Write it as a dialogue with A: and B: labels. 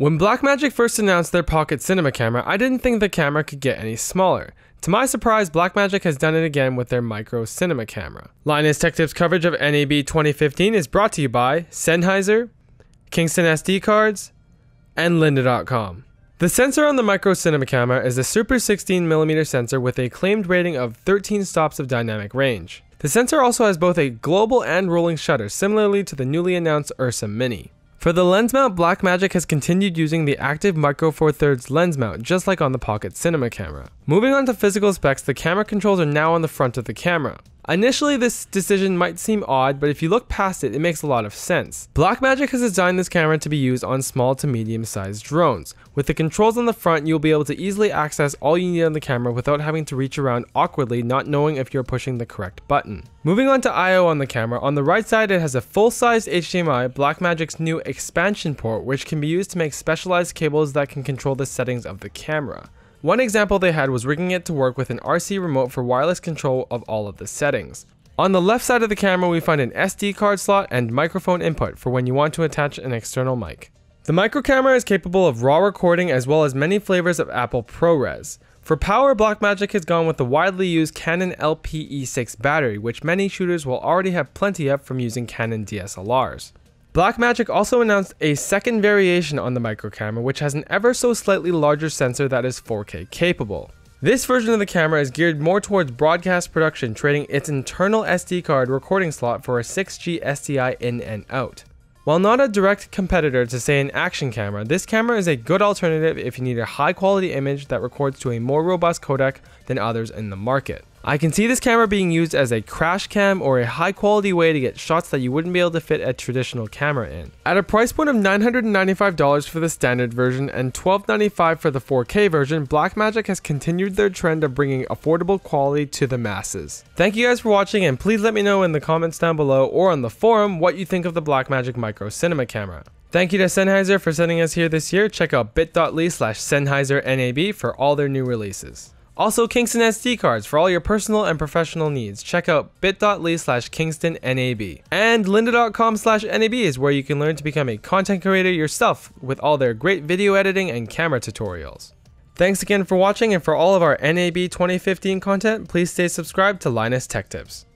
A: When Blackmagic first announced their pocket cinema camera, I didn't think the camera could get any smaller. To my surprise, Blackmagic has done it again with their micro cinema camera. Linus Tech Tips coverage of NAB 2015 is brought to you by Sennheiser, Kingston SD cards, and lynda.com. The sensor on the micro cinema camera is a Super 16mm sensor with a claimed rating of 13 stops of dynamic range. The sensor also has both a global and rolling shutter, similarly to the newly announced Ursa Mini. For the lens mount, Blackmagic has continued using the active Micro Four Thirds lens mount, just like on the pocket cinema camera. Moving on to physical specs, the camera controls are now on the front of the camera. Initially, this decision might seem odd, but if you look past it, it makes a lot of sense. Blackmagic has designed this camera to be used on small to medium sized drones. With the controls on the front, you'll be able to easily access all you need on the camera without having to reach around awkwardly, not knowing if you're pushing the correct button. Moving on to I/O on the camera, on the right side it has a full-sized HDMI, Blackmagic's new expansion port, which can be used to make specialized cables that can control the settings of the camera. One example they had was rigging it to work with an RC remote for wireless control of all of the settings. On the left side of the camera we find an SD card slot and microphone input for when you want to attach an external mic. The micro camera is capable of RAW recording as well as many flavors of Apple ProRes. For power, Blackmagic has gone with the widely used Canon LPE6 battery, which many shooters will already have plenty of from using Canon DSLRs. Blackmagic also announced a second variation on the micro camera, which has an ever so slightly larger sensor that is 4K capable. This version of the camera is geared more towards broadcast production, trading its internal SD card recording slot for a 6G SDI in and out. While not a direct competitor to say an action camera, this camera is a good alternative if you need a high quality image that records to a more robust codec than others in the market. I can see this camera being used as a crash cam or a high quality way to get shots that you wouldn't be able to fit a traditional camera in. At a price point of $995 for the standard version and $1295 for the 4K version, Blackmagic has continued their trend of bringing affordable quality to the masses. Thank you guys for watching, and please let me know in the comments down below or on the forum what you think of the Blackmagic micro cinema camera. Thank you to Sennheiser for sending us here this year. Check out bit.ly/SennheiserNAB for all their new releases. Also, Kingston SD cards for all your personal and professional needs. Check out bit.ly/KingstonNAB. And lynda.com/NAB is where you can learn to become a content creator yourself with all their great video editing and camera tutorials. Thanks again for watching, and for all of our NAB 2015 content, please stay subscribed to Linus Tech Tips.